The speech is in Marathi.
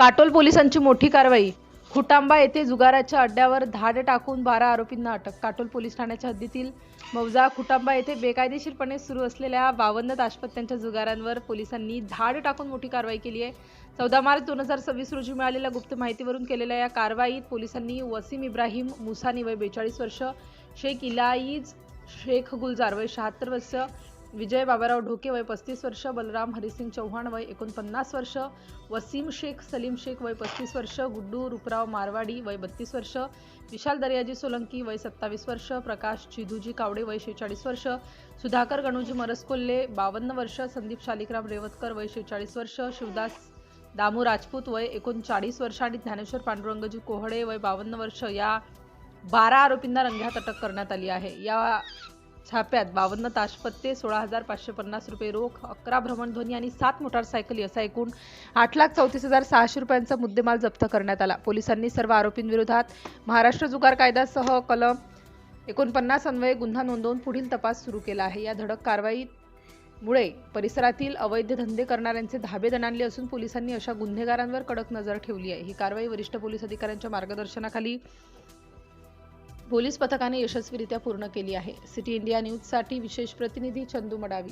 काटोल पोलिसांची मोठी कारवाई। खुटांबा येथे जुगाराच्या अड्ड्यावर धाड टाकून 12 आरोपींना अटक। काटोल पोलीस ठाण्याच्या हद्दीतील मौजा खुटांबा येथे बेकायदेशीरपणे सुरू असलेल्या 52 दाम्पत्यांच्या जुगारांवर पोलिसांनी धाड टाकून मोठी कारवाई केली आहे। 14 मार्च 2026 रोजी मिळालेल्या गुप्त माहितीवरून केलेल्या या कारवाईत पोलिसांनी वसीम इब्राहिम मुसानी वय 42 वर्ष, शेख इलाईज शेख गुलजार वय 76 वर्ष, विजय बाबाराव ढोके वय 35 वर्ष, बलराम हरिसिंग चौहान वय 49 वर्ष, वसीम शेख सलीम शेख वय 35 वर्ष, गुड्डू रूपराव मारवाडी वय 32 वर्ष, विशाल दर्याजी सोलंकी वय 27 वर्ष, प्रकाश चिधूजी कावडे वय 46 वर्ष, सुधाकर गणूजी मरसकोल्हे 52 वर्ष, संदीप शालिकराम रेवतकर वय 46 वर्ष, शिवदास दामू राजपूत वय 39 वर्ष आणि ज्ञानेश्वर पांडुरंगजी कोहडे वय 52 वर्ष या 12 आरोपींना रंगेहात अटक करण्यात आली आहे। या छाप्यात 52 ताशपत्ते, 16,550 रुपये रोख, 11 भ्रमणध्वनी आणि 7 मोटारसायकली असा एकूण 8,34,600 रुपयांचा मुद्देमाल जप्त करण्यात आला। पोलिसांनी सर्व आरोपींविरोधात महाराष्ट्र जुगार कायद्यासह कलम 49 अन्वये गुन्हा नोंदवून पुढील तपास सुरू केला आहे। या धडक कारवाईमुळे परिसरातील अवैध धंदे करणाऱ्यांचे धाबे दणाणले असून पोलिसांनी अशा गुन्हेगारांवर कडक नजर ठेवली आहे। ही कारवाई वरिष्ठ पोलीस अधिकाऱ्यांच्या मार्गदर्शनाखाली पोलीस पथकाने यशस्वीरित्या पूर्ण केली आहे। सिटी इंडिया न्यूजसाठी विशेष प्रतिनिधी चंदू मडावी।